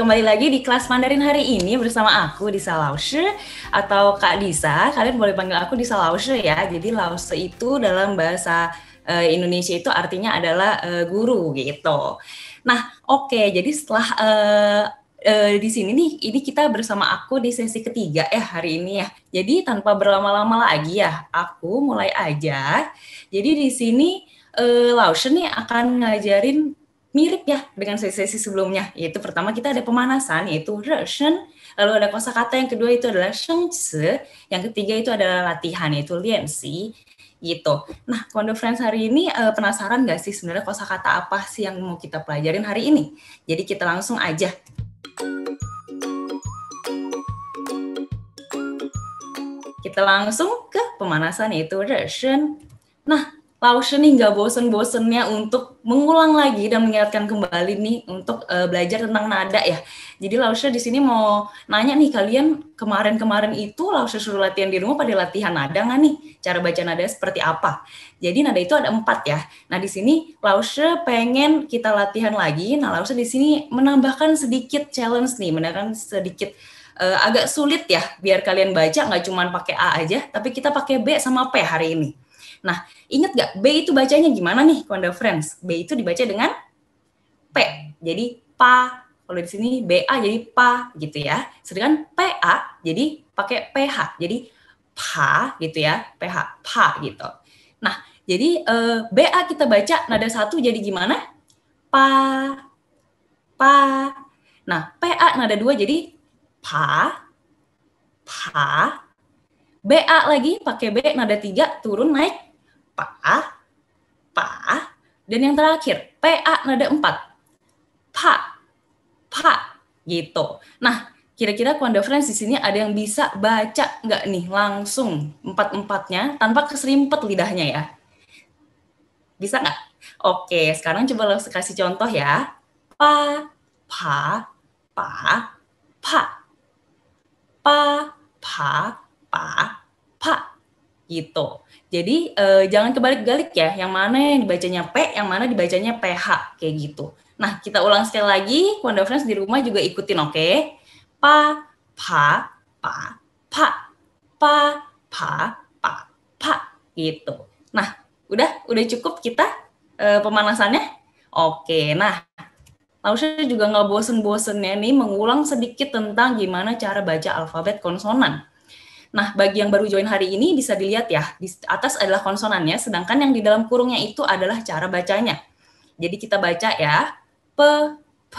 kembali lagi di kelas Mandarin hari ini bersama aku Disa Laushe atau Kak Disa. Kalian boleh panggil aku Disa Laushe ya. Jadi Laushe itu dalam bahasa Indonesia itu artinya adalah guru gitu. Nah, oke. Jadi setelah di sini nih, ini kita bersama aku di sesi ketiga hari ini ya. Jadi tanpa berlama-lama lagi ya, aku mulai aja. Jadi di sini Laushe nih akan ngajarin mirip ya dengan sesi sebelumnya, yaitu pertama kita ada pemanasan, yaitu reshen, lalu ada kosakata yang kedua itu adalah shengzi, yang ketiga itu adalah latihan, yaitu lianxi, gitu. Nah, Wonder Friends hari ini penasaran nggak sih sebenarnya kosakata apa sih yang mau kita pelajarin hari ini? Jadi kita langsung aja. Kita langsung ke pemanasan, yaitu reshen. Nah, Laushe nih nggak bosen-bosennya untuk mengulang lagi dan mengingatkan kembali nih untuk belajar tentang nada ya. Jadi Laushe di sini mau nanya nih, kalian kemarin-kemarin itu Laushe suruh latihan di rumah pada latihan nada nggak nih? Cara baca nada seperti apa? Jadi nada itu ada 4 ya. Nah di sini Laushe pengen kita latihan lagi. Nah Laushe di sini menambahkan sedikit challenge nih, menambahkan sedikit agak sulit ya biar kalian baca nggak cuma pakai A aja, tapi kita pakai B sama P hari ini. Nah, ingat gak B itu bacanya gimana nih, Wonder Friends? B itu dibaca dengan P. Jadi pa. Kalau di sini BA jadi pa gitu ya. Sedangkan PA jadi pakai PH. Jadi pa gitu ya. PH, pa gitu. Nah, jadi BA kita baca nada 1 jadi gimana? Pa. Pa. Nah, PA nada 2 jadi pa. Pa. BA lagi pakai B nada 3 turun naik pa, pa, dan yang terakhir PA nada 4, pa, pa, gitu. Nah, kira-kira Wonder Friends di sini ada yang bisa baca nggak nih langsung 4-4-nya tanpa keserimpet lidahnya ya? Bisa nggak? Oke, sekarang coba langsung kasih contoh ya. Pa, pa, pa, pa, pa, pa, pa, pa, gitu. Jadi jangan kebalik-balik ya, yang mana yang dibacanya P, yang mana dibacanya PH, kayak gitu. Nah, kita ulang sekali lagi, Wonder Friends di rumah juga ikutin, oke? Pa, pa, pa, pa, pa, pa, pa, pa, gitu. Nah, udah cukup kita pemanasannya? Oke, nah, Laushe juga nggak bosen-bosennya nih mengulang sedikit tentang gimana cara baca alfabet konsonan. Nah, bagi yang baru join hari ini bisa dilihat ya, di atas adalah konsonannya, sedangkan yang di dalam kurungnya itu adalah cara bacanya. Jadi kita baca ya, P, P,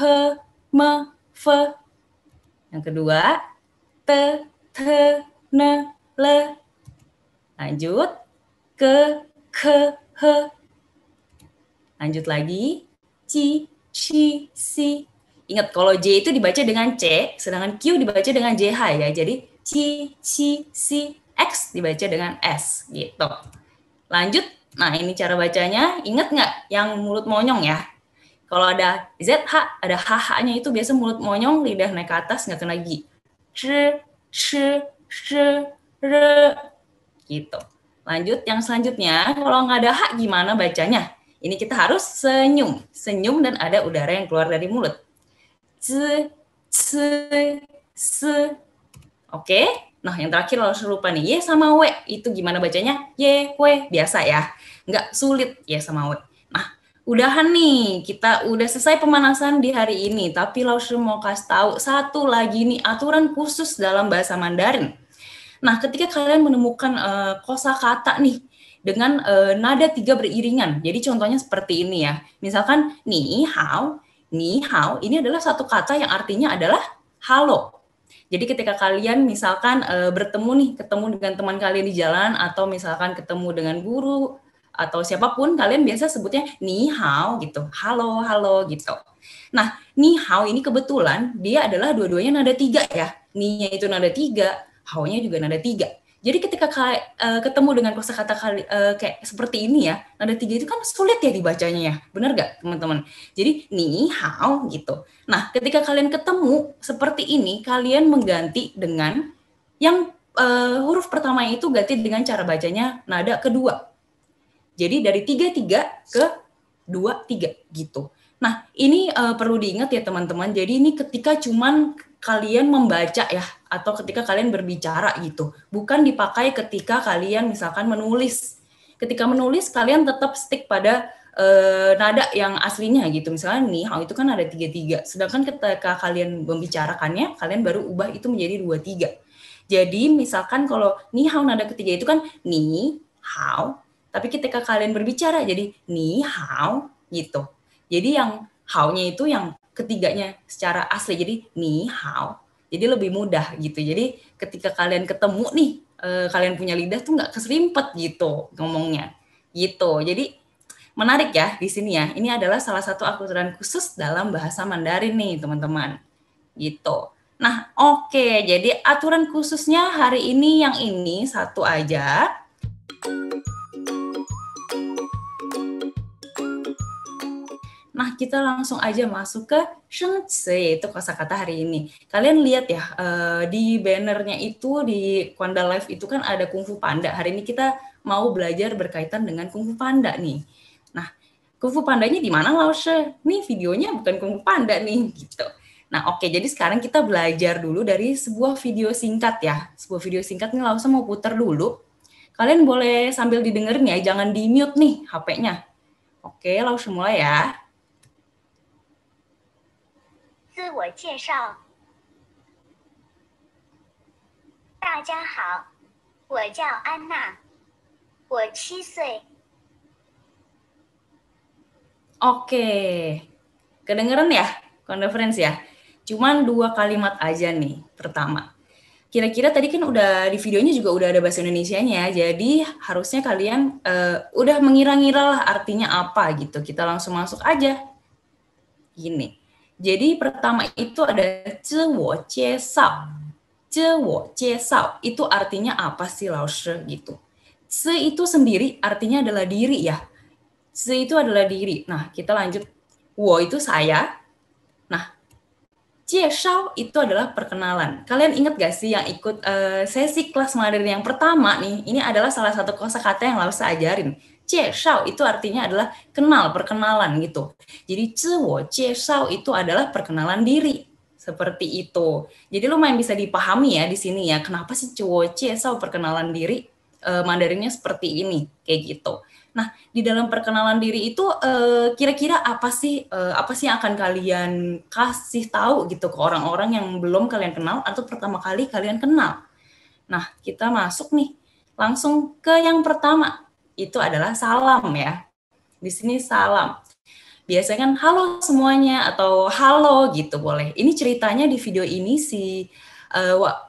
M, F. Yang kedua, T, T, N, L. Lanjut, K, K, H. Lanjut lagi, C, C, C. Ingat kalau J itu dibaca dengan C, sedangkan Q dibaca dengan JH ya. Jadi C, C, C, X dibaca dengan S gitu. Lanjut, nah ini cara bacanya. Ingat nggak yang mulut monyong ya? Kalau ada ZH, ada HH-nya itu biasa mulut monyong, lidah naik ke atas, nggak kena gigi. Sh, sh, sh, r, gitu. Lanjut, yang selanjutnya, kalau nggak ada H gimana bacanya? Ini kita harus senyum. Senyum dan ada udara yang keluar dari mulut. Z, z, s. Oke, nah yang terakhir harus lupa nih, Y sama W, itu gimana bacanya? Y, W, biasa ya, nggak sulit Y sama W. Nah, udahan nih, kita udah selesai pemanasan di hari ini, tapi Laushe mau kasih tahu satu lagi nih, aturan khusus dalam bahasa Mandarin. Nah, ketika kalian menemukan kosakata nih, dengan nada 3 beriringan, jadi contohnya seperti ini ya, misalkan ni hao, ini adalah satu kata yang artinya adalah halo. Jadi ketika kalian misalkan ketemu dengan teman kalian di jalan atau misalkan ketemu dengan guru atau siapapun, kalian biasa sebutnya ni hao gitu, halo gitu. Nah, ni hao ini kebetulan dia adalah dua-duanya nada 3 ya. Ni-nya itu nada 3, hao-nya juga nada 3. Jadi ketika ketemu dengan kosakata kayak seperti ini ya, nada 3 itu kan sulit ya dibacanya ya, benar gak teman-teman? Jadi ni hao gitu. Nah, ketika kalian ketemu seperti ini, kalian mengganti dengan yang huruf pertama itu ganti dengan cara bacanya nada kedua. Jadi dari 3-3 ke 2-3 gitu. Nah, ini perlu diingat ya teman-teman. Jadi ini ketika cuman kalian membaca ya, atau ketika kalian berbicara gitu. Bukan dipakai ketika kalian misalkan menulis. Ketika menulis, kalian tetap stick pada nada yang aslinya gitu. Misalnya ni hao itu kan ada 3-3. Sedangkan ketika kalian membicarakannya, kalian baru ubah itu menjadi 2-3. Jadi misalkan kalau ni hao nada ketiga itu kan ni hao, tapi ketika kalian berbicara jadi ni hao gitu. Jadi yang how-nya itu yang ketiganya secara asli. Jadi ni how. Jadi lebih mudah gitu. Jadi ketika kalian ketemu nih, kalian punya lidah tuh nggak keserimpet gitu ngomongnya. Gitu. Jadi menarik ya di sini ya. Ini adalah salah satu aturan khusus dalam bahasa Mandarin nih, teman-teman. Gitu. Nah, oke. Jadi aturan khususnya hari ini yang ini satu aja. Nah, kita langsung aja masuk ke shengzi, yaitu kosakata hari ini. Kalian lihat ya, di bannernya itu, di Kwanda Live itu kan ada Kung Fu Panda. Hari ini kita mau belajar berkaitan dengan Kung Fu Panda nih. Nah, Kung Fu Pandanya di mana, Laushe? Nih videonya bukan Kung Fu Panda nih, gitu. Nah, oke, jadi sekarang kita belajar dulu dari sebuah video singkat ya. Sebuah video singkat nih Laushe mau putar dulu. Kalian boleh sambil didengerin ya, jangan di-mute nih HP-nya. Oke, Laushe mulai ya. 自我介绍，大家好，我叫安娜，我7岁。 Oke, kedengeran ya, conference ya? Cuman 2 kalimat aja nih, pertama. Kira-kira tadi kan udah di videonya juga udah ada bahasa Indonesianya, jadi harusnya kalian udah mengira-ngira lah artinya apa gitu. Kita langsung masuk aja. Gini, jadi pertama itu ada 自我介绍. 自我介绍 itu artinya apa sih, Laushe gitu. 自 itu sendiri artinya adalah diri ya. 自 itu adalah diri. Nah, kita lanjut. 我 itu saya. Nah, 介绍 itu adalah perkenalan. Kalian ingat gak sih yang ikut sesi kelas Mandarin yang pertama nih? Ini adalah salah satu kosakata yang Laushe ajarin. 介绍 itu artinya adalah kenal, perkenalan gitu. Jadi 自我介绍 itu adalah perkenalan diri. Seperti itu. Jadi lumayan bisa dipahami ya di sini ya. Kenapa sih 自我介绍 perkenalan diri Mandarinnya seperti ini, kayak gitu. Nah, di dalam perkenalan diri itu kira-kira apa sih yang akan kalian kasih tahu gitu ke orang-orang yang belum kalian kenal atau pertama kali kalian kenal. Nah, kita masuk nih langsung ke yang pertama. Itu adalah salam ya. Di sini salam. Biasanya kan halo semuanya atau halo gitu boleh. Ini ceritanya di video ini si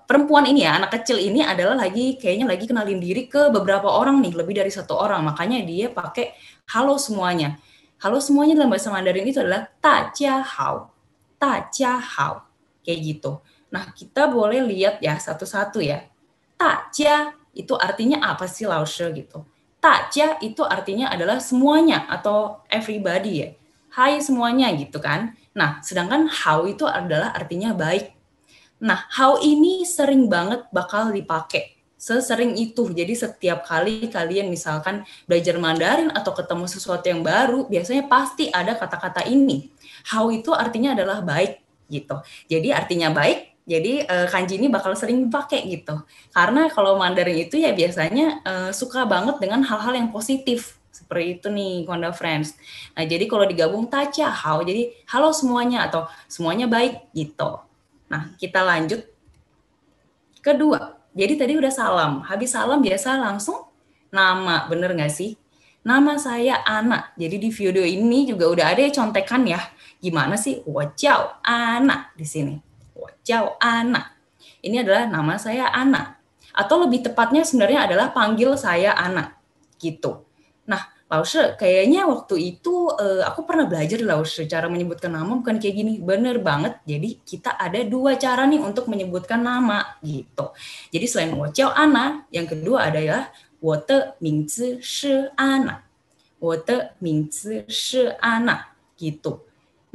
perempuan ini ya, anak kecil ini adalah kayaknya lagi kenalin diri ke beberapa orang nih, lebih dari 1 orang. Makanya dia pakai halo semuanya. Halo semuanya dalam bahasa Mandarin itu adalah 大家好. 大家好. Kayak gitu. Nah, kita boleh lihat ya satu-satu ya. 大家 itu artinya apa sih, Laushe gitu. 大家 itu artinya adalah semuanya atau everybody ya. Hai semuanya gitu kan. Nah, sedangkan how itu adalah artinya baik. Nah, how ini sering banget bakal dipakai. Sesering itu. Jadi setiap kali kalian misalkan belajar Mandarin atau ketemu sesuatu yang baru, biasanya pasti ada kata-kata ini. How itu artinya adalah baik gitu. Jadi artinya baik, jadi kanji ini bakal sering dipakai gitu. Karena kalau Mandarin itu ya biasanya suka banget dengan hal-hal yang positif. Seperti itu nih, Kwanda Friends. Nah, jadi kalau digabung tacha, how, jadi halo semuanya atau semuanya baik gitu. Nah, kita lanjut. Kedua, jadi tadi udah salam. Habis salam biasa langsung nama, bener nggak sih? Nama saya Ana. Jadi di video ini juga udah ada contekan ya. Gimana sih? 我叫 Ana di sini. 我叫 Ana. Ini adalah nama saya Ana. Atau lebih tepatnya sebenarnya adalah panggil saya Ana. Gitu. Nah, Laushe, kayaknya waktu itu aku pernah belajar Laushe, cara menyebutkan nama bukan kayak gini. Bener banget. Jadi kita ada 2 cara nih untuk menyebutkan nama gitu. Jadi selain 我叫 Ana, yang kedua adalah 我的名字是 Ana. 我的名字是 Ana gitu.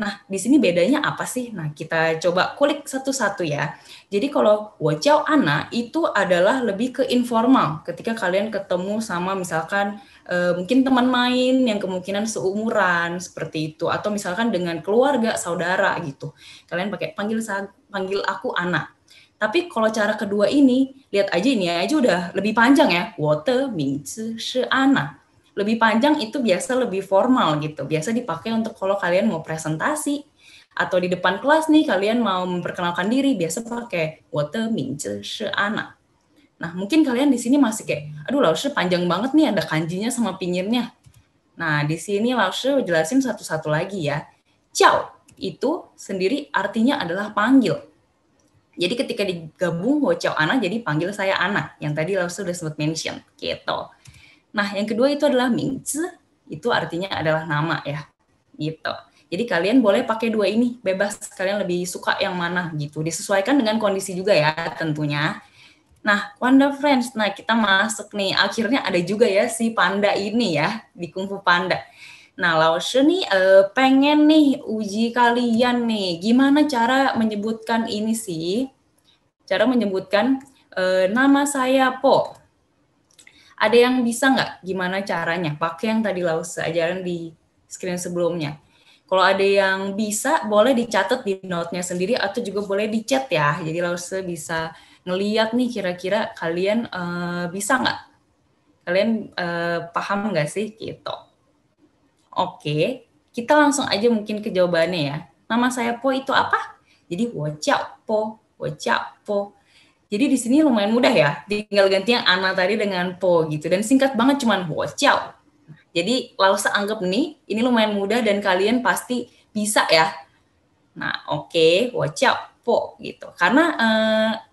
Nah, di sini bedanya apa sih? Nah, kita coba kulik satu-satu ya. Jadi kalau wociao ana itu adalah lebih ke informal ketika kalian ketemu sama misalkan mungkin teman main yang kemungkinan seumuran seperti itu, atau misalkan dengan keluarga, saudara gitu. Kalian pakai panggil aku ana. Tapi kalau cara kedua ini, lihat aja ini aja udah lebih panjang ya. 我的名字是Anna. Lebih panjang itu biasa lebih formal gitu. Biasa dipakai untuk kalau kalian mau presentasi atau di depan kelas nih kalian mau memperkenalkan diri, biasa pakai 我的名字是 Anna. Nah, mungkin kalian di sini masih kayak, aduh Laoshi panjang banget nih ada kanjinya sama pinginnya. Nah, di sini Laoshi jelasin satu-satu lagi ya. Ciao itu sendiri artinya adalah panggil. Jadi ketika digabung Ciao Ana jadi panggil saya Ana, yang tadi Laoshi sudah sempat mention gitu. Nah, yang kedua itu adalah mingzi, itu artinya adalah nama ya, gitu. Jadi kalian boleh pakai dua ini, bebas kalian lebih suka yang mana gitu. Disesuaikan dengan kondisi juga ya tentunya. Nah, Wanda Friends, nah kita masuk nih. Akhirnya ada juga ya si panda ini ya, di Kung Fu Panda. Nah, Laoshi nih pengen nih uji kalian nih, gimana cara menyebutkan ini sih? Cara menyebutkan nama saya Po. Ada yang bisa nggak gimana caranya? Pakai yang tadi Laoshi ajaran di screen sebelumnya. Kalau ada yang bisa, boleh dicatat di note-nya sendiri atau juga boleh di chat ya. Jadi Laoshi bisa ngeliat nih kira-kira kalian bisa nggak? Kalian paham nggak sih? Gitu. Oke, kita langsung aja mungkin ke jawabannya ya. Nama saya Po itu apa? Jadi Wociao Po, Wociao Po. Jadi di sini lumayan mudah ya, tinggal ganti yang Ana tadi dengan Po gitu. Dan singkat banget cuman Wociao. Jadi Laoshi anggap nih, ini lumayan mudah dan kalian pasti bisa ya. Nah oke, Wociao Po gitu. Karena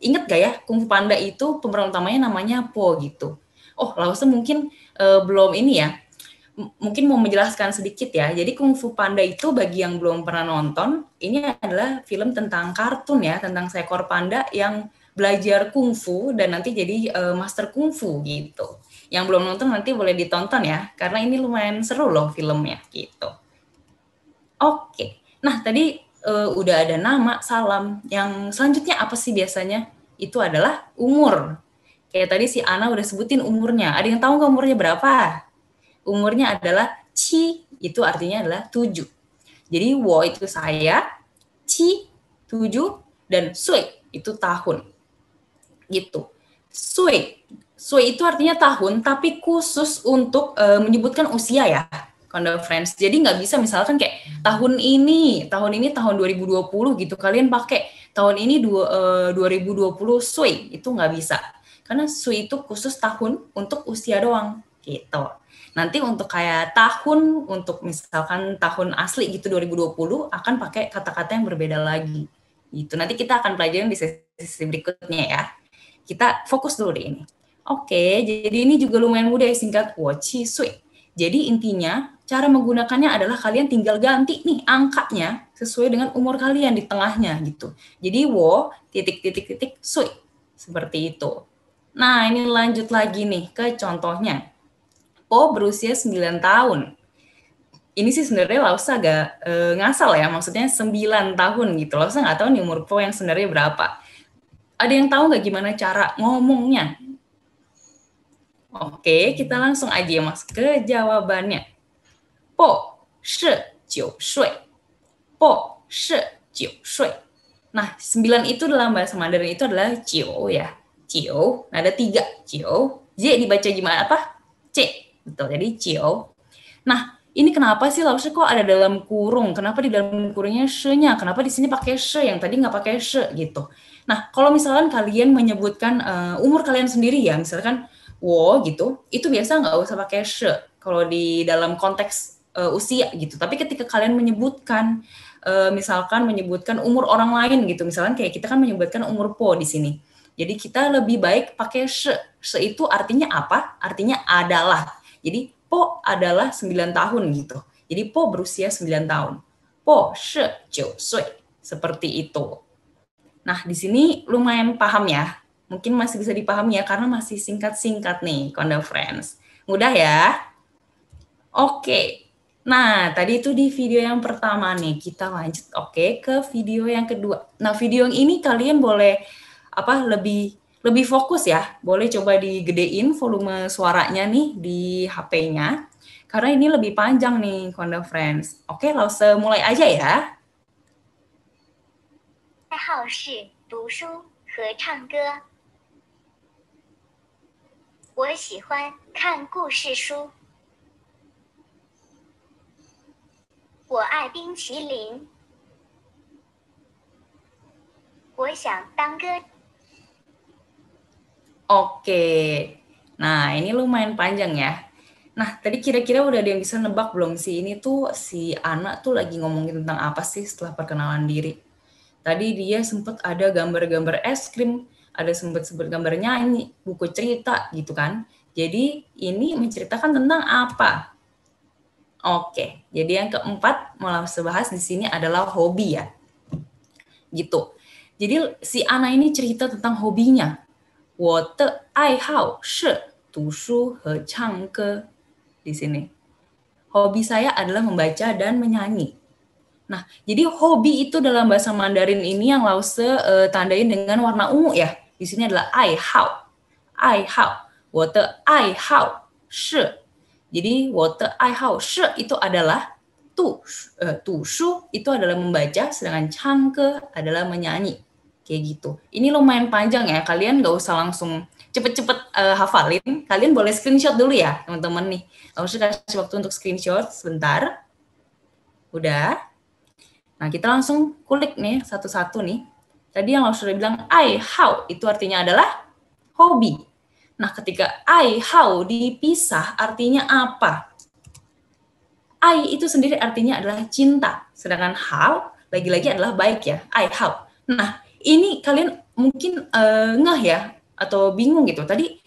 inget gak ya, Kung Fu Panda itu pemeran utamanya namanya Po gitu. Oh Laoshi mungkin belum ini ya, mungkin mau menjelaskan sedikit ya. Jadi Kung Fu Panda itu bagi yang belum pernah nonton, ini adalah film tentang kartun ya, tentang seekor panda yang belajar kungfu dan nanti jadi master kungfu gitu. Yang belum nonton nanti boleh ditonton ya, karena ini lumayan seru loh filmnya gitu. Oke, nah tadi udah ada nama, salam. Yang selanjutnya apa sih biasanya? Itu adalah umur. Kayak tadi si Ana udah sebutin umurnya. Ada yang tahu nggak umurnya berapa? Umurnya adalah Ci, itu artinya adalah 7. Jadi wo itu saya, Ci 7, dan Sui itu tahun. Gitu. Sui itu artinya tahun, tapi khusus untuk menyebutkan usia ya, Kondo Friends. Jadi nggak bisa misalkan kayak tahun ini tahun 2020 gitu, kalian pakai tahun ini 2020 Sui, itu nggak bisa. Karena Sui itu khusus tahun untuk usia doang, gitu. Nanti untuk kayak tahun, untuk misalkan tahun asli gitu 2020, akan pakai kata-kata yang berbeda lagi. Gitu. Nanti kita akan pelajarin di sesi berikutnya ya. Kita fokus dulu deh ini. Oke, jadi ini juga lumayan mudah ya, singkat Wochi Sui. Jadi intinya cara menggunakannya adalah kalian tinggal ganti nih angkanya sesuai dengan umur kalian di tengahnya gitu. Jadi wo titik sui seperti itu. Nah, ini lanjut lagi nih ke contohnya. Po berusia 9 tahun. Ini sih sebenarnya Laoshi agak ngasal ya, maksudnya 9 tahun gitu. Laoshi nggak tahu nih umur Po yang sebenarnya berapa. Ada yang tahu nggak gimana cara ngomongnya? Oke, kita langsung aja masuk ke jawabannya. Po shi jiu shui. Po shi jiu shui. Nah, 9 itu dalam bahasa Mandarin itu adalah jiu ya. Jiu. Nah, ada 3. Jiu. J dibaca gimana apa? C. Betul, jadi jiu. Nah, ini kenapa sih Laoshi kok ada dalam kurung? Kenapa di dalam kurungnya she-nya? Kenapa di sini pakai she yang tadi nggak pakai she gitu? Nah, kalau misalkan kalian menyebutkan umur kalian sendiri ya, misalkan wo gitu, itu biasa nggak usah pakai she kalau di dalam konteks usia gitu. Tapi ketika kalian menyebutkan, misalkan menyebutkan umur orang lain gitu, misalkan kayak kita kan menyebutkan umur Po di sini. Jadi kita lebih baik pakai she. She itu artinya apa? Artinya adalah. Jadi Po adalah 9 tahun gitu. Jadi Po berusia 9 tahun. Po shi jiu sui. Seperti itu. Nah, di sini lumayan paham ya. Mungkin masih bisa dipahami ya, karena masih singkat-singkat nih, Konda Friends. Mudah ya? Oke. Nah, tadi itu di video yang pertama nih. Kita lanjut ke video yang kedua. Nah, video yang ini kalian boleh lebih fokus ya. Boleh coba digedein volume suaranya nih di HP-nya. Karena ini lebih panjang nih, Konda Friends. Oke, langsung mulai aja ya. 爱好是读书和唱歌。我喜欢看故事书。我爱冰淇淋。我想当歌。 Oke. Nah, ini lumayan panjang ya. Nah, tadi kira-kira udah ada yang bisa nebak belum sih? Ini tuh si Ana tuh lagi ngomongin tentang apa sih setelah perkenalan diri? Tadi dia sempat ada gambar-gambar es krim, ada sempat gambar nyanyi, buku cerita gitu kan. Jadi ini menceritakan tentang apa? Oke, jadi yang keempat mau langsung bahas di sini adalah hobi ya. Gitu. Jadi si Ana ini cerita tentang hobinya. 我的爱好是读书和唱歌. Di sini. Hobi saya adalah membaca dan menyanyi. Nah, jadi hobi itu dalam bahasa Mandarin ini yang Lause tandain dengan warna ungu ya. Di sini adalah 爱好. 爱好. 我的爱好是. Jadi 我的爱好是 itu adalah tu shu itu adalah membaca, sedangkan 唱歌 adalah menyanyi. Kayak gitu. Ini lumayan panjang ya. Kalian nggak usah langsung cepet-cepet hafalin. Kalian boleh screenshot dulu ya, teman-teman nih. Langsung kasih waktu untuk screenshot sebentar. Udah. Nah, kita langsung kulik nih satu-satu nih. Tadi yang sudah bilang ai hao itu artinya adalah hobi. Nah, ketika ai hao dipisah artinya apa? Ai itu sendiri artinya adalah cinta, sedangkan hao lagi-lagi adalah baik ya, ai hao. Nah, ini kalian mungkin ngeh ya atau bingung gitu. Tadi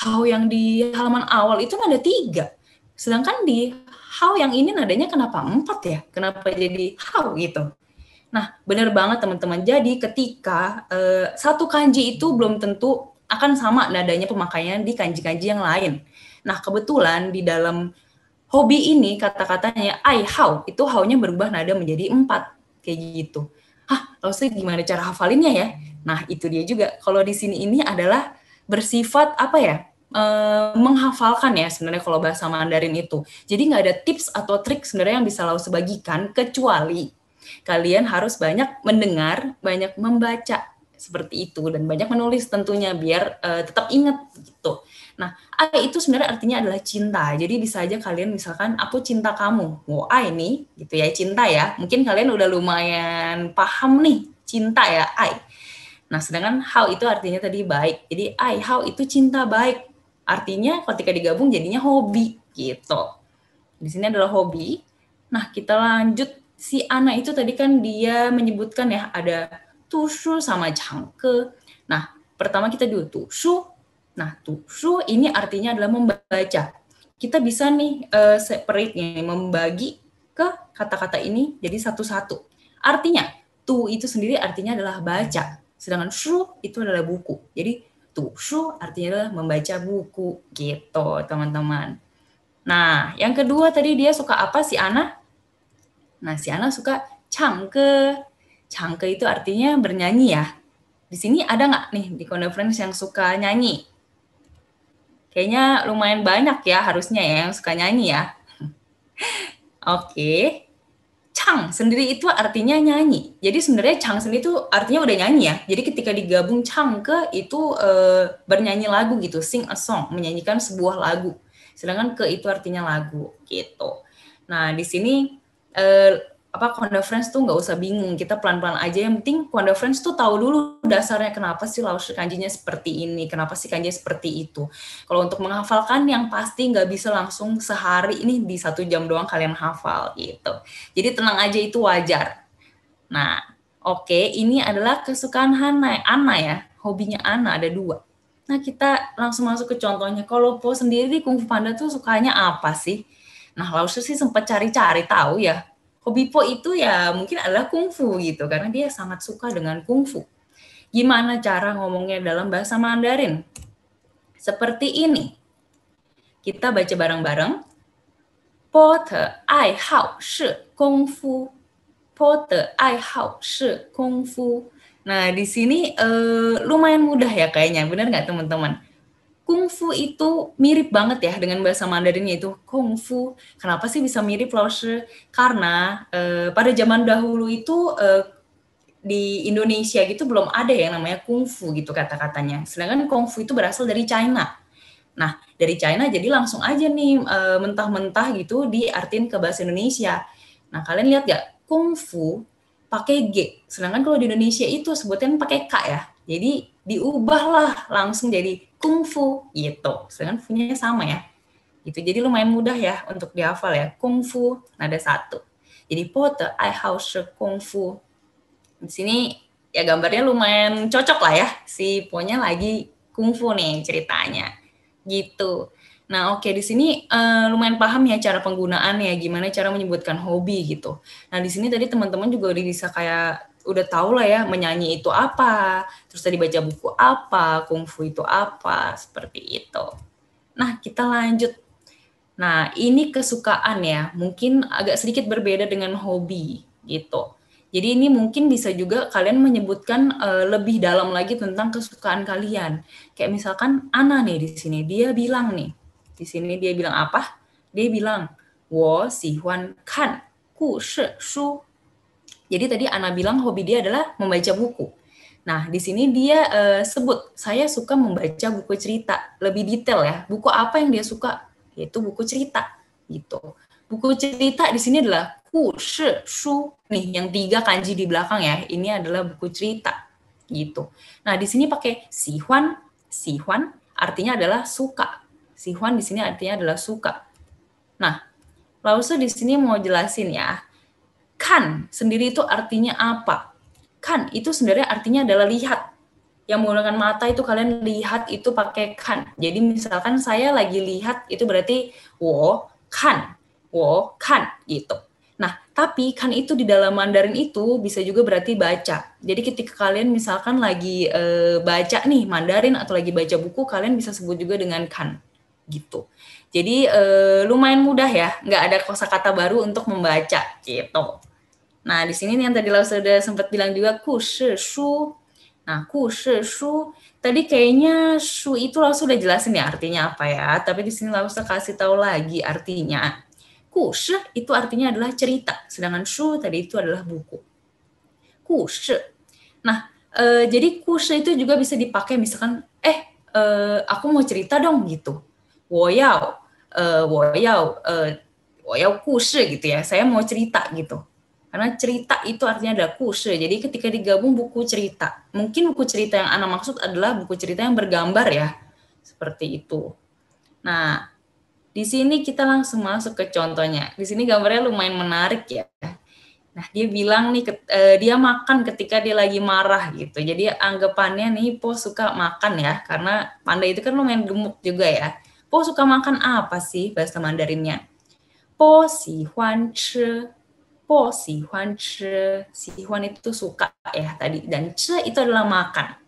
hao yang di halaman awal itu ada 3. Sedangkan di hao yang ini nadanya kenapa 4 ya? Kenapa jadi hao gitu? Nah, benar banget teman-teman. Jadi ketika satu kanji itu belum tentu akan sama nadanya pemakaian di kanji-kanji yang lain. Nah, kebetulan di dalam hobi ini kata-katanya ai hao, itu hao-nya berubah nada menjadi 4. Kayak gitu. Lalu gimana cara hafalinnya ya? Nah, itu dia juga. Kalau di sini ini adalah bersifat menghafalkan ya sebenarnya kalau bahasa Mandarin itu. Jadi nggak ada tips atau trik sebenarnya yang bisa Lau sebagikan kecuali kalian harus banyak mendengar, banyak membaca seperti itu dan banyak menulis tentunya biar tetap ingat gitu. Nah, ai itu sebenarnya artinya adalah cinta. Jadi bisa aja kalian misalkan aku cinta kamu. Ai nih gitu ya, cinta ya. Mungkin kalian udah lumayan paham nih cinta ya, ai. Nah, sedangkan hao itu artinya tadi baik. Jadi ai hao itu cinta baik. Artinya ketika digabung jadinya hobi gitu. Di sini adalah hobi. Nah, kita lanjut. Si Ana itu tadi kan dia menyebutkan ya ada tushu sama changke. Nah, pertama kita dulu tushu. Nah, tushu ini artinya adalah membaca. Kita bisa nih separate nih, membagi ke kata-kata ini jadi satu-satu. Artinya, tu itu sendiri artinya adalah baca. Sedangkan shu itu adalah buku. Jadi tushu artinya adalah membaca buku gitu, teman-teman. Nah, yang kedua tadi dia suka apa si Ana? Nah, si Ana suka changke. Changke itu artinya bernyanyi ya. Di sini ada nggak nih di Konda Friends yang suka nyanyi? Kayaknya lumayan banyak ya harusnya ya yang suka nyanyi ya. Oke. Chang sendiri itu artinya nyanyi. Jadi sebenarnya Chang sendiri itu artinya udah nyanyi ya. Jadi ketika digabung changke itu bernyanyi lagu gitu, sing a song, menyanyikan sebuah lagu. Sedangkan ke itu artinya lagu gitu. Nah, di sini Konda Friends tuh nggak usah bingung, kita pelan-pelan aja. Yang penting Konda Friends tuh tahu dulu dasarnya kenapa sih laos kanjinya seperti ini, kenapa sih kanjinya seperti itu. Kalau untuk menghafalkan yang pasti nggak bisa langsung sehari ini di 1 jam doang kalian hafal gitu. Jadi tenang aja, itu wajar. Nah, oke, ini adalah kesukaan Ana ya, hobinya Ana ada 2. Nah, kita langsung masuk ke contohnya. Kalau Po sendiri Kung Fu Panda tuh sukanya apa sih? Nah, Lausu sih sempat cari-cari tahu ya. Hobi Po itu ya mungkin adalah kungfu gitu, karena dia sangat suka dengan kungfu. Gimana cara ngomongnya dalam bahasa Mandarin? Seperti ini. Kita baca bareng-bareng. 波的爱好是功夫。波的爱好是功夫. Nah, di sini lumayan mudah ya kayaknya, benar nggak teman-teman? Kungfu itu mirip banget ya dengan bahasa Mandarinnya itu kungfu. Kenapa sih bisa mirip, Laoshi? Karena pada zaman dahulu itu di Indonesia gitu belum ada yang namanya kungfu gitu kata-katanya. Sedangkan kungfu itu berasal dari China. Nah, dari China jadi langsung aja nih mentah-mentah gitu diartiin ke bahasa Indonesia. Nah, kalian lihat gak? Kungfu pakai G. Sedangkan kalau di Indonesia itu sebutan pakai K ya. Jadi diubahlah langsung jadi kungfu gitu. Sedangkan fu-nya sama ya. Gitu. Jadi lumayan mudah ya untuk dihafal ya. Kungfu nada 1. Jadi 波的爱好是功夫. Di sini ya gambarnya lumayan cocok lah ya. Si Po-nya lagi kungfu nih ceritanya. Gitu. Nah, oke, di sini lumayan paham ya cara penggunaannya, gimana cara menyebutkan hobi gitu. Nah, di sini tadi teman-teman juga udah bisa kayak udah tahu lah ya menyanyi itu apa, terus tadi baca buku apa, kungfu itu apa, seperti itu. Nah, kita lanjut. Nah, ini kesukaan ya, mungkin agak sedikit berbeda dengan hobi gitu. Jadi ini mungkin bisa juga kalian menyebutkan lebih dalam lagi tentang kesukaan kalian. Kayak misalkan Ana nih di sini, dia bilang nih, di sini dia bilang apa? Dia bilang, 我喜欢看故事书. Jadi tadi Ana bilang hobi dia adalah membaca buku. Nah, di sini dia sebut, saya suka membaca buku cerita. Lebih detail ya, buku apa yang dia suka? Yaitu buku cerita. Gitu. Buku cerita di sini adalah 故事书. Nih, yang 3 kanji di belakang ya, ini adalah buku cerita. Gitu. Nah, di sini pakai sihuan. Sihuan artinya adalah suka. Sihuan di sini artinya adalah suka. Nah, Lause di sini mau jelasin ya. Kan sendiri itu artinya apa? Kan itu sebenarnya artinya adalah lihat. Yang menggunakan mata itu kalian lihat itu pakai kan. Jadi misalkan saya lagi lihat itu berarti 我看gitu. Nah, tapi kan itu di dalam Mandarin itu bisa juga berarti baca. Jadi ketika kalian misalkan lagi baca nih Mandarin atau lagi baca buku, kalian bisa sebut juga dengan kan gitu. Jadi lumayan mudah ya, nggak ada kosakata baru untuk membaca gitu. Nah, di sini nih yang tadi Lau sudah sempat bilang juga 故事书. Nah, 故事书 tadi kayaknya shu itu Lau sudah jelasin ya artinya apa ya, tapi di sini Lau sudah kasih tahu lagi artinya. 故事 itu artinya adalah cerita, sedangkan shu tadi itu adalah buku. 故事. Nah, jadi 故事 itu juga bisa dipakai misalkan, aku mau cerita dong gitu. 我要故事 gitu ya, saya mau cerita gitu. Karena cerita itu artinya adalah 故事. Jadi ketika digabung buku cerita, mungkin buku cerita yang Ana maksud adalah buku cerita yang bergambar ya. Seperti itu. Nah, di sini kita langsung masuk ke contohnya. Di sini gambarnya lumayan menarik ya. Nah, dia bilang nih, dia makan ketika dia lagi marah gitu. Jadi anggapannya nih, Po suka makan ya. Karena Panda itu kan lumayan gemuk juga ya. Po suka makan apa sih bahasa Mandarinnya? Po xi huan chi. Po xi huan chi. Xi huan itu suka ya tadi. Dan chi itu adalah makan.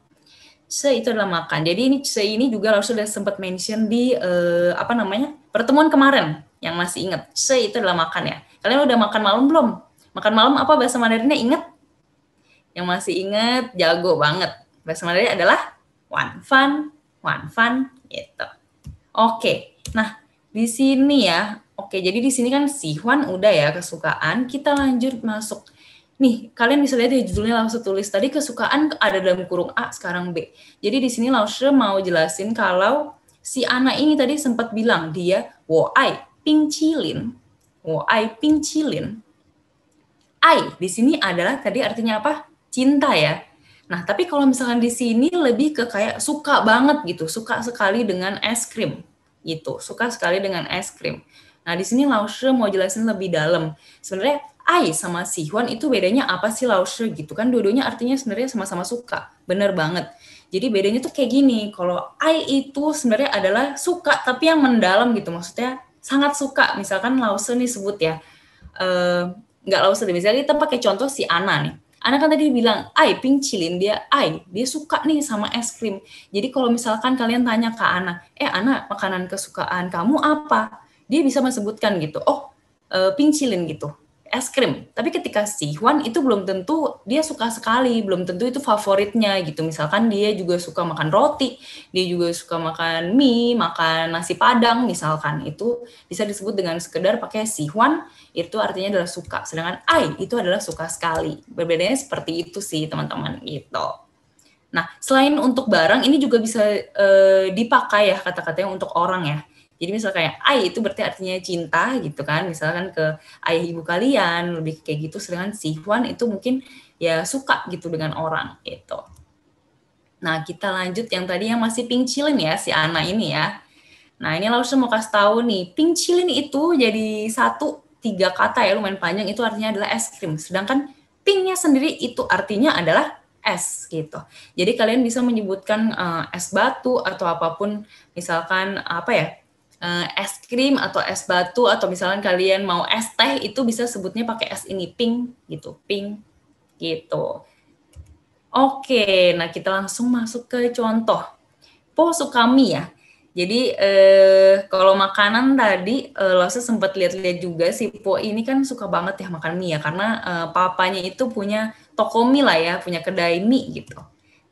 Chi itu adalah makan. Jadi ini chi ini juga harus sudah sempat mention di pertemuan kemarin yang masih ingat. Chi itu adalah makan ya. Kalian udah makan malam belum? Makan malam apa bahasa Mandarinnya ingat? Yang masih ingat jago banget. Bahasa Mandarin adalah wan fan gitu. Oke. Nah, di sini ya. Oke, jadi di sini kan sihuan udah ya kesukaan. Kita lanjut masuk. Nih, kalian bisa lihat di judulnya langsung tulis tadi kesukaan ada dalam kurung A, sekarang B. Jadi di sini Laushe mau jelasin kalau si Ana ini tadi sempat bilang dia 我爱冰淇淋. 我爱冰淇淋. Ai di sini adalah tadi artinya apa? Cinta ya. Nah, tapi kalau misalkan di sini lebih ke kayak suka banget gitu, suka sekali dengan es krim gitu, suka sekali dengan es krim. Nah, di sini Laushe mau jelasin lebih dalam. Sebenarnya Ai sama Sihuan itu bedanya apa sih Laushe gitu kan? Dua-duanya artinya sebenarnya sama-sama suka. Bener banget. Jadi bedanya tuh kayak gini. Kalau Ai itu sebenarnya adalah suka tapi yang mendalam gitu. Maksudnya sangat suka. Misalkan Laushe nih sebut ya. Nggak Laushe deh. Misalnya kita pakai contoh si Ana nih. Ana kan tadi bilang, Ai pincilin dia, dia suka nih sama es krim. Jadi kalau misalkan kalian tanya ke Ana, Ana makanan kesukaan kamu apa? dia bisa menyebutkan gitu, pincilin gitu, es krim. Tapi ketika Sihwan itu belum tentu dia suka sekali, belum tentu itu favoritnya gitu. Misalkan dia juga suka makan roti, dia juga suka makan mie, makan nasi padang misalkan. Itu bisa disebut dengan sekedar pakai Sihwan, itu artinya adalah suka. Sedangkan Ai itu adalah suka sekali. Berbedanya seperti itu sih teman-teman gitu. Nah, selain untuk barang, ini juga bisa dipakai ya kata-katanya untuk orang ya. Jadi misal kayak ai itu berarti artinya cinta gitu kan, misalkan ke ayah ibu kalian, lebih kayak gitu. Sedangkan Sihwan itu mungkin ya suka gitu dengan orang gitu. Nah, kita lanjut yang tadi yang masih pincilin ya, si Ana ini ya. Nah, ini Lausa mau kasih tahu nih, pincilin itu jadi 3 kata ya, lumayan panjang, itu artinya adalah es krim. Sedangkan pinknya sendiri itu artinya adalah es gitu. Jadi kalian bisa menyebutkan es batu atau apapun, misalkan apa ya, es krim atau es batu, atau misalkan kalian mau es teh, itu bisa sebutnya pakai es ini, pink gitu, pink gitu. Oke, nah kita langsung masuk ke contoh. Po suka mie ya. Jadi kalau makanan tadi Lose sempat lihat-lihat juga si Po ini kan suka banget ya makan mie ya, karena papanya itu punya toko mie lah ya, punya kedai mie gitu.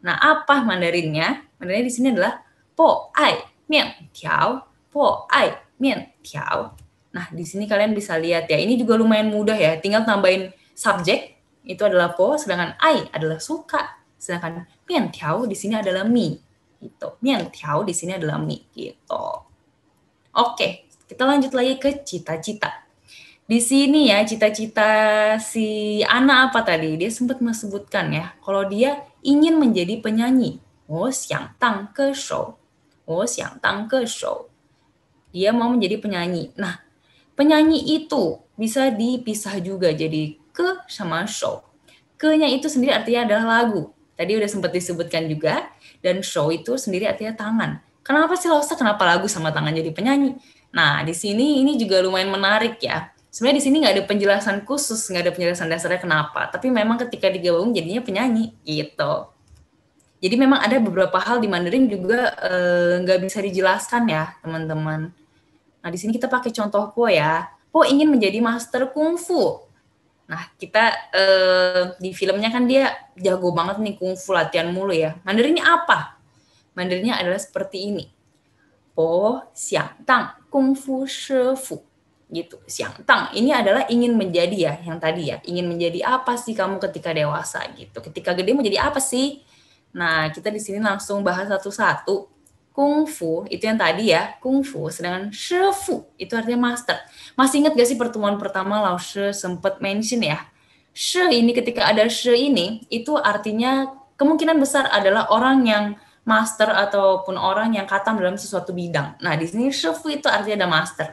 Nah, apa Mandarinnya? Mandarinnya di sini adalah Po ai mian tiao, Po ai mian tiao. Nah, di sini kalian bisa lihat ya, ini juga lumayan mudah ya, tinggal tambahin subjek itu adalah po, sedangkan ai adalah suka, sedangkan mian tiao di sini adalah mie. Gitu. Mian tiao di sini adalah mie gitu. Oke, kita lanjut lagi ke cita-cita. Di sini ya cita-cita si Ana apa tadi? Dia sempat menyebutkan ya, kalau dia ingin menjadi penyanyi. Oh, xiang tang ke show. Oh, xiang tang ke show. Dia mau menjadi penyanyi. Nah, penyanyi itu bisa dipisah juga jadi ke sama show. Ke-nya itu sendiri artinya adalah lagu. Tadi udah sempat disebutkan juga. Dan show itu sendiri artinya tangan. Kenapa sih Lausa kenapa lagu sama tangan jadi penyanyi? Nah, di sini ini juga lumayan menarik ya. Sebenarnya di sini nggak ada penjelasan khusus, nggak ada penjelasan dasarnya kenapa. Tapi memang ketika digabung jadinya penyanyi gitu. Jadi memang ada beberapa hal di Mandarin juga nggak bisa dijelaskan ya teman-teman. Nah, di sini kita pakai contoh Po ya. Po ingin menjadi master kungfu. Nah, kita di filmnya kan dia jago banget nih kungfu, latihan mulu ya. Mandarinnya apa? Mandarinnya adalah seperti ini. Po xiang tang kungfu shifu. Gitu. Xiang tang ini adalah ingin menjadi ya, yang tadi ya. Ingin menjadi apa sih kamu ketika dewasa gitu. Ketika gede menjadi apa sih? Nah, kita di sini langsung bahas satu-satu. Kungfu itu yang tadi ya, kungfu, sedangkan shifu itu artinya master. Masih ingat gak sih pertemuan pertama Lao Shi sempat mention ya? Shi ini ketika ada shi ini itu artinya kemungkinan besar adalah orang yang master ataupun orang yang katam dalam sesuatu bidang. Nah, di sini shifu itu artinya ada master.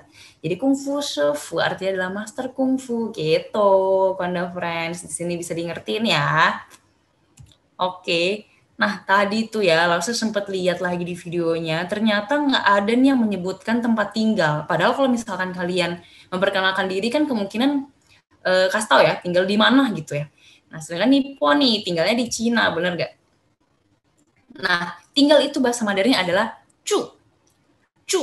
Jadi kungfu shifu artinya adalah master kungfu gitu. Panda friends, di sini bisa di ngertiin ya. Oke. Nah, tadi tuh ya, Lausa sempat lihat lagi di videonya, ternyata nggak ada nih yang menyebutkan tempat tinggal. Padahal kalau misalkan kalian memperkenalkan diri kan kemungkinan kasih tahu ya, tinggal di mana gitu ya. Nah, sedangkan Nippon nih, tinggalnya di Cina, bener nggak? Nah, tinggal itu bahasa Mandarinnya adalah cu. Cu.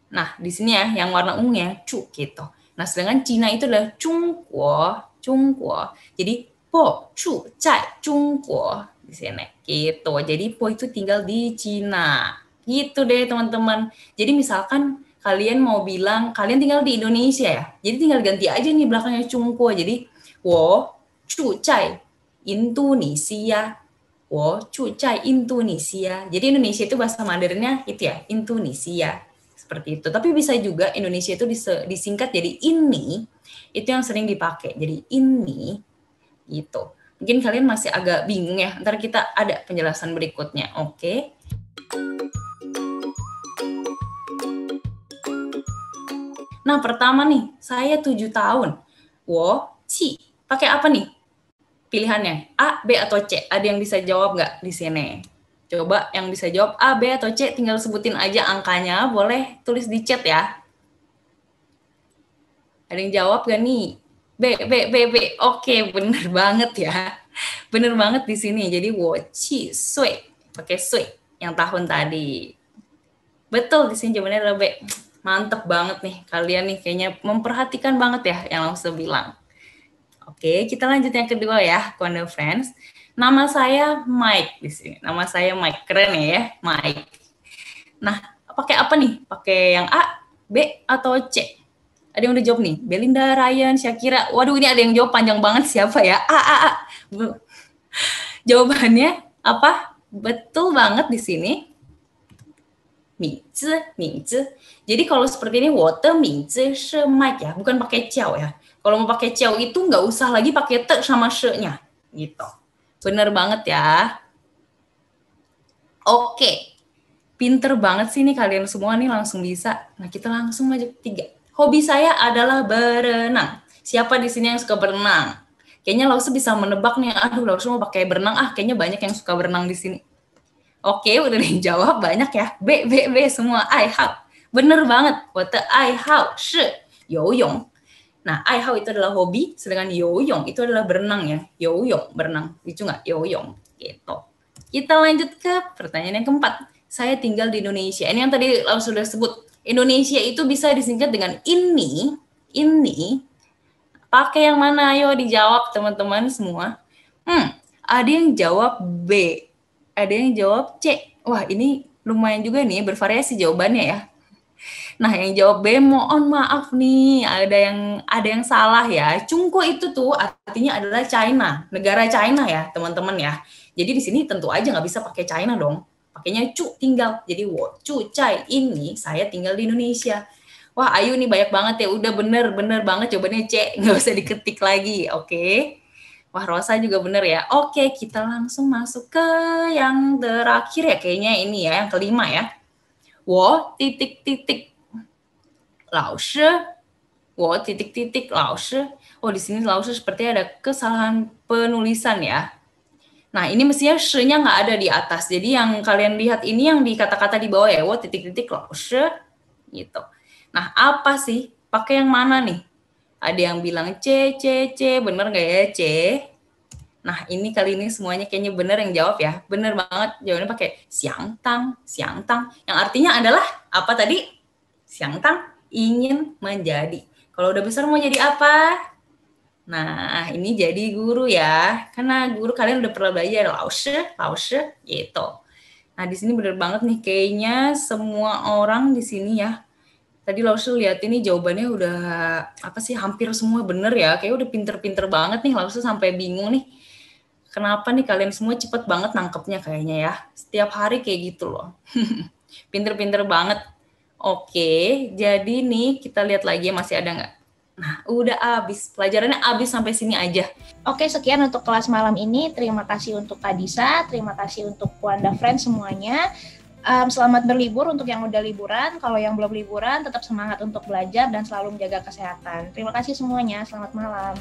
Nah, di sini ya, yang warna ungunya, cu gitu. Nah, sedangkan Cina itu adalah Chungguo. Chungguo. Jadi, po, cu, cai, Chungguo. Di sini gitu. Jadi Po itu tinggal di Cina. Gitu deh teman-teman. Jadi misalkan kalian mau bilang kalian tinggal di Indonesia ya. Jadi tinggal ganti aja nih belakangnya Chungguo. Jadi wo cu cai Indonesia. Wo cu cai Indonesia. Jadi Indonesia itu bahasa Mandarinnya itu ya, Indonesia. Seperti itu. Tapi bisa juga Indonesia itu disingkat jadi ini. Itu yang sering dipakai. Jadi ini gitu. Mungkin kalian masih agak bingung ya. Ntar kita ada penjelasan berikutnya. Oke. Nah, pertama nih, saya 7 tahun. Wo, ci. Pakai apa nih? Pilihannya A, B, atau C. Ada yang bisa jawab nggak di sini? Coba yang bisa jawab A, B, atau C, tinggal sebutin aja angkanya. Boleh tulis di chat ya. Ada yang jawab gak nih? B. Oke, bener banget ya. Bener banget di sini. Jadi wo qi sui, pakai sui yang tahun tadi. Betul, di sini jawabannya adalah B. Mantep banget nih, kalian nih kayaknya memperhatikan banget ya yang Lause bilang. Oke, kita lanjut yang kedua ya, Wonder Friends. Nama saya Mike di sini. Nama saya Mike, keren ya, Mike. Nah, pakai apa nih? Pakai yang A, B, atau C? Ada yang udah jawab nih? Belinda, Ryan, Syakira. Waduh, ini ada yang jawab panjang banget, siapa ya? A. Jawabannya apa? Betul banget di sini. Mingzi. Jadi kalau seperti ini, 我的名字是 Mike ya, bukan pakai ciao ya. Kalau mau pakai ciao itu nggak usah lagi pakai te sama she-nya, gitu. Bener banget ya. Oke, pinter banget sih nih kalian semua nih langsung bisa. Nah kita langsung aja 3. Hobi saya adalah berenang. Siapa di sini yang suka berenang? Kayaknya Lause bisa menebak nih. Aduh, Lause mau pakai berenang. Kayaknya banyak yang suka berenang di sini. Oke, udah dijawab banyak ya. B semua. I have. Bener banget. 我的爱好是游泳. Nah, 爱好itu adalah hobi, sedangkan 游泳itu adalah berenang ya. 游泳, berenang. Lucu nggak? 游泳. Gitu. Kita lanjut ke pertanyaan yang keempat. Saya tinggal di Indonesia. Ini yang tadi Lause sudah sebut. Indonesia itu bisa disingkat dengan ini. Pakai yang mana? Ayo dijawab teman-teman semua. Ada yang jawab B. Ada yang jawab C. Wah, ini lumayan juga nih, bervariasi jawabannya ya. Nah, yang jawab B, mohon maaf nih, ada yang salah ya. Cungko itu tuh artinya adalah China, negara China ya, teman-teman ya. Jadi di sini tentu aja nggak bisa pakai China dong. Pakainya cu tinggal. Jadi wo cu cai ini saya tinggal di Indonesia. Wah, Ayu nih banyak banget ya. Udah bener banget jawabannya C, nggak usah diketik lagi, oke? Wah, Rosa juga bener ya. Oke, kita langsung masuk ke yang terakhir ya. Kayaknya ini ya, yang kelima ya. 我老师 老师. Oh, di sini 老师 seperti ada kesalahan penulisan ya. Nah, ini mestinya she-nya nggak ada di atas. Jadi yang kalian lihat ini yang di kata-kata di bawah ya. 我 老师 gitu. Nah, apa sih? Pakai yang mana nih? Ada yang bilang C, bener nggak ya C? Nah, ini kali ini semuanya kayaknya bener yang jawab ya. Bener banget, jawabannya pakai siang tang. Yang artinya adalah apa tadi? Siang tang, ingin menjadi. Kalau udah besar mau jadi apa? Nah, ini jadi guru ya. Karena guru kalian udah pernah belajar laushe, gitu. Nah, di sini bener banget nih kayaknya semua orang di sini ya. Tadi Lause lihat ini jawabannya udah apa sih hampir semua bener ya. Kayak udah pinter-pinter banget nih Lause sampai bingung nih. Kenapa nih kalian semua cepet banget nangkepnya kayaknya ya. Setiap hari kayak gitu loh. Pinter-pinter banget. Oke, jadi nih kita lihat lagi masih ada nggak? Nah, udah habis. Pelajarannya habis sampai sini aja. Oke, sekian untuk kelas malam ini. Terima kasih untuk Kak Disa, terima kasih untuk Wanda Friends semuanya. Selamat berlibur untuk yang udah liburan. Kalau yang belum liburan, tetap semangat untuk belajar dan selalu menjaga kesehatan. Terima kasih semuanya. Selamat malam.